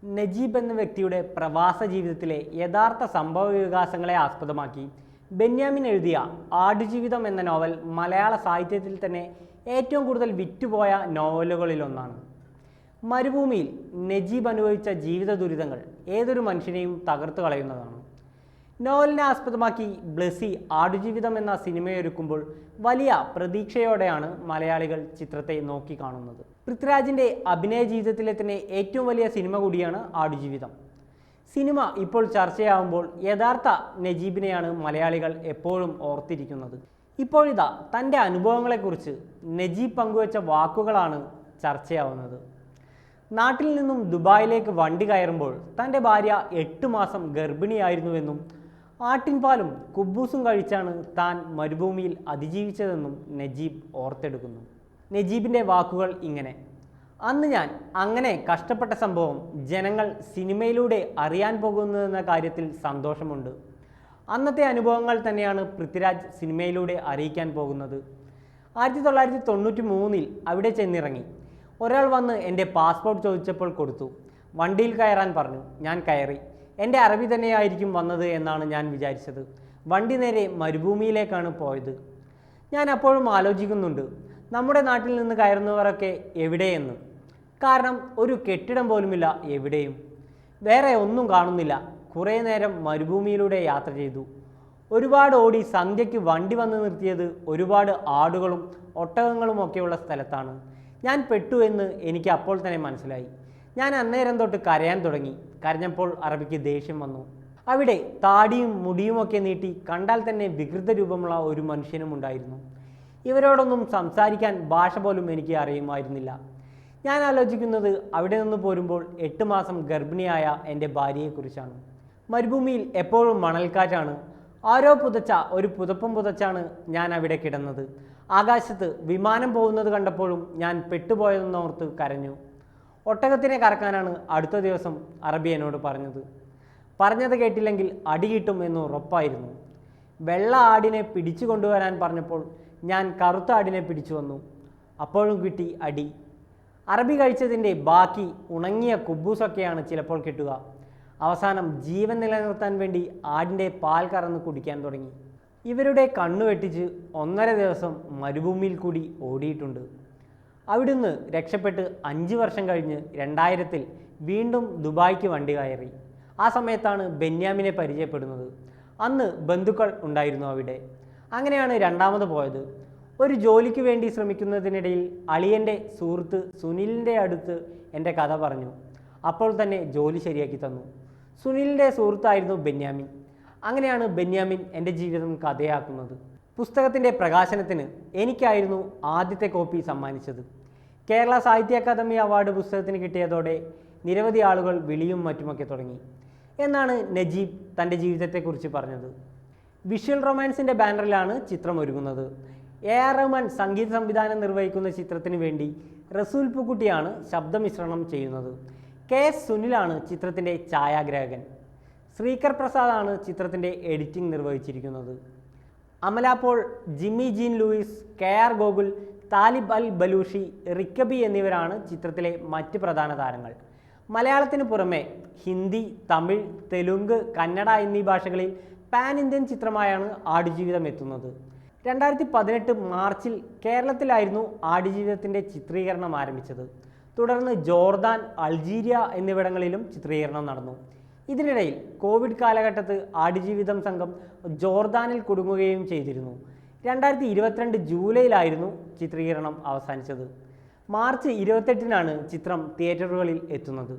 നജീബ് എന്ന വ്യക്തിയുടെ പ്രവാസ ജീവിതത്തിലെ യഥാർത്ഥ സംഭവ വികാസങ്ങളെ ആസ്പദമാക്കി ബെന്യാമിൻ എഴുതിയ ആടുജീവിതം എന്ന നോവൽ മലയാള സാഹിത്യത്തിൽ തന്നെ ഏറ്റവും കൂടുതൽ വിറ്റുപോയ നോവലുകളിലൊന്നാണ്. മരുഭൂമിയിൽ നജീബ് അനുഭവിച്ച ജീവിത ദുരിതങ്ങൾ ഏതൊരു മനുഷ്യനെയും തകർത്തു കളയുന്നതാണ്. നോവലിനെ ആസ്പദമാക്കി ബ്ലെസി ആടുജീവിതം എന്ന സിനിമയൊരുക്കുമ്പോൾ വലിയ പ്രതീക്ഷയോടെയാണ് മലയാളികൾ ചിത്രത്തെ നോക്കിക്കാണുന്നത്. പൃഥ്വിരാജിൻ്റെ അഭിനയ ജീവിതത്തിലെ തന്നെ ഏറ്റവും വലിയ സിനിമ കൂടിയാണ് ആടുജീവിതം. സിനിമ ഇപ്പോൾ ചർച്ചയാവുമ്പോൾ യഥാർത്ഥ നജീബിനെയാണ് മലയാളികൾ എപ്പോഴും ഓർത്തിരിക്കുന്നത്. ഇപ്പോഴിതാ തൻ്റെ അനുഭവങ്ങളെക്കുറിച്ച് നജീബ് പങ്കുവച്ച വാക്കുകളാണ് ചർച്ചയാവുന്നത്. നാട്ടിൽ നിന്നും ദുബായിലേക്ക് വണ്ടി കയറുമ്പോൾ തൻ്റെ ഭാര്യ 8 മാസം ഗർഭിണിയായിരുന്നുവെന്നും ആട്ടിൻപാലും കുബൂസും കഴിച്ചാണ് താൻ മരുഭൂമിയിൽ അതിജീവിച്ചതെന്നും നജീബ് ഓർത്തെടുക്കുന്നു. നജീബിൻ്റെ വാക്കുകൾ ഇങ്ങനെ: അന്ന് ഞാൻ അങ്ങനെ കഷ്ടപ്പെട്ട സംഭവം ജനങ്ങൾ സിനിമയിലൂടെ അറിയാൻ പോകുന്നതെന്ന കാര്യത്തിൽ സന്തോഷമുണ്ട്. അന്നത്തെ അനുഭവങ്ങൾ തന്നെയാണ് പൃഥ്വിരാജ് സിനിമയിലൂടെ അറിയിക്കാൻ പോകുന്നത്. 1993 അവിടെ ചെന്നിറങ്ങി. ഒരാൾ വന്ന് എൻ്റെ പാസ്പോർട്ട് ചോദിച്ചപ്പോൾ കൊടുത്തു. വണ്ടിയിൽ കയറാൻ പറഞ്ഞു. ഞാൻ കയറി. എൻ്റെ അറബി തന്നെയായിരിക്കും വന്നത് എന്നാണ് ഞാൻ വിചാരിച്ചത്. വണ്ടി നേരെ മരുഭൂമിയിലേക്കാണ് പോയത്. ഞാൻ അപ്പോഴും ആലോചിക്കുന്നുണ്ട്, നമ്മുടെ നാട്ടിൽ നിന്ന് കയറുന്നവരൊക്കെ എവിടെയെന്ന്. കാരണം ഒരു കെട്ടിടം പോലുമില്ല എവിടെയും. വേറെ ഒന്നും കാണുന്നില്ല. കുറേ നേരം മരുഭൂമിയിലൂടെ യാത്ര ചെയ്തു. ഒരുപാട് ഓടി സന്ധ്യയ്ക്ക് വണ്ടി വന്ന് നിർത്തിയത് ഒരുപാട് ആടുകളും ഒട്ടകങ്ങളും ഒക്കെയുള്ള സ്ഥലത്താണ്. ഞാൻ പെട്ടു എന്ന് എനിക്ക് അപ്പോൾ തന്നെ മനസ്സിലായി. ഞാൻ അന്നേരം തൊട്ട് കരയാൻ തുടങ്ങി. കരഞ്ഞപ്പോൾ അറബിക്ക് ദേഷ്യം വന്നു. അവിടെ താടിയും മുടിയുമൊക്കെ നീട്ടി കണ്ടാൽ തന്നെ വികൃത രൂപമുള്ള ഒരു മനുഷ്യനും ഉണ്ടായിരുന്നു. ഇവരോടൊന്നും സംസാരിക്കാൻ ഭാഷ പോലും എനിക്ക് അറിയുമായിരുന്നില്ല. ഞാൻ ആലോചിക്കുന്നത് അവിടെ നിന്ന് പോരുമ്പോൾ 8 മാസം ഗർഭിണിയായ എൻ്റെ ഭാര്യയെക്കുറിച്ചാണ്. മരുഭൂമിയിൽ എപ്പോഴും മണൽക്കാറ്റാണ്. ആരോ പുതച്ച ഒരു പുതപ്പും പുതച്ചാണ് ഞാൻ അവിടെ കിടന്നത്. ആകാശത്ത് വിമാനം പോകുന്നത് കണ്ടപ്പോഴും ഞാൻ പെട്ടുപോയതെന്നോർത്ത് കരഞ്ഞു. ഒട്ടകത്തിനെ കറക്കാനാണ് അടുത്ത ദിവസം അറബി എന്നോട് പറഞ്ഞത് കേട്ടില്ലെങ്കിൽ അടി കിട്ടും എന്ന് ഉറപ്പായിരുന്നു. വെള്ള ആടിനെ പിടിച്ചു കൊണ്ടുവരാൻ പറഞ്ഞപ്പോൾ ഞാൻ കറുത്ത ആടിനെ പിടിച്ചു വന്നു. അപ്പോഴും കിട്ടി അടി. അറബി കഴിച്ചതിൻ്റെ ബാക്കി ഉണങ്ങിയ കുബൂസൊക്കെയാണ് ചിലപ്പോൾ കിട്ടുക. അവസാനം ജീവൻ നിലനിർത്താൻ വേണ്ടി ആടിൻ്റെ പാൽ കറന്ന് കുടിക്കാൻ തുടങ്ങി. ഇവരുടെ കണ്ണു വെട്ടിച്ച് 1.5 ദിവസം മരുഭൂമിയിൽ കൂടി ഓടിയിട്ടുണ്ട്. അവിടുന്ന് രക്ഷപ്പെട്ട് 5 വർഷം കഴിഞ്ഞ് 2000-ൽ വീണ്ടും ദുബായ്ക്ക് വണ്ടി കയറി. ആ സമയത്താണ് ബെന്യാമിനെ പരിചയപ്പെടുന്നത്. അന്ന് ബന്ധുക്കൾ ഉണ്ടായിരുന്നു അവിടെ. അങ്ങനെയാണ് രണ്ടാമത് പോയത്. ഒരു ജോലിക്ക് വേണ്ടി ശ്രമിക്കുന്നതിനിടയിൽ അളിയൻ്റെ സുഹൃത്ത് സുനിലിൻ്റെ അടുത്ത് എൻ്റെ കഥ പറഞ്ഞു. അപ്പോൾ തന്നെ ജോലി ശരിയാക്കി തന്നു. സുനിലിൻ്റെ സുഹൃത്തായിരുന്നു ബെന്യാമിൻ. അങ്ങനെയാണ് ബെന്യാമിൻ എൻ്റെ ജീവിതം കഥയാക്കുന്നത്. പുസ്തകത്തിൻ്റെ പ്രകാശനത്തിന് എനിക്കായിരുന്നു ആദ്യത്തെ കോപ്പി സമ്മാനിച്ചത്. കേരള സാഹിത്യ അക്കാദമി അവാർഡ് പുസ്തകത്തിന് കിട്ടിയതോടെ നിരവധി ആളുകൾ വിളിയും മറ്റുമൊക്കെ തുടങ്ങി എന്നാണ് നജീബ് തൻ്റെ ജീവിതത്തെക്കുറിച്ച് പറഞ്ഞത്. വിഷ്വൽ റൊമാൻസിൻ്റെ ബാനറിലാണ് ചിത്രം ഒരുങ്ങുന്നത്. AR റഹ്മാൻ സംഗീത സംവിധാനം നിർവഹിക്കുന്ന ചിത്രത്തിന് വേണ്ടി റസൂൽ പൂക്കുട്ടിയാണ് ശബ്ദമിശ്രണം ചെയ്യുന്നത്. KS സുനിലാണ് ചിത്രത്തിൻ്റെ ഛായാഗ്രാഹകൻ. ശ്രീകർ പ്രസാദാണ് ചിത്രത്തിൻ്റെ എഡിറ്റിംഗ് നിർവഹിച്ചിരിക്കുന്നത്. Amala Paul, Jimmy Jean Louis, KR Gokul, Talib al Balushi, Rikabi എന്നിവരാണ് ചിത്രത്തിലെ മറ്റ് പ്രധാന താരങ്ങൾ. മലയാളത്തിന് പുറമെ ഹിന്ദി, തമിഴ്, തെലുങ്ക്, കന്നഡ എന്നീ ഭാഷകളിൽ പാൻ ഇന്ത്യൻ ചിത്രമായാണ് ആടുജീവിതം എത്തുന്നത്. 2018 മാർച്ചിൽ കേരളത്തിലായിരുന്നു ആടുജീവിതത്തിൻ്റെ ചിത്രീകരണം ആരംഭിച്ചത്. തുടർന്ന് ജോർദാൻ, അൾജീരിയ എന്നിവിടങ്ങളിലും ചിത്രീകരണം നടന്നു. ഇതിനിടയിൽ കോവിഡ് കാലഘട്ടത്ത് ആടുജീവിതം സംഘം ജോർദാനിൽ കുടുങ്ങുകയും ചെയ്തിരുന്നു. 2022 ജൂലൈയിലായിരുന്നു ചിത്രീകരണം അവസാനിച്ചത്. മാർച്ച് 28-നാണ് ചിത്രം തിയേറ്ററുകളിൽ എത്തുന്നത്.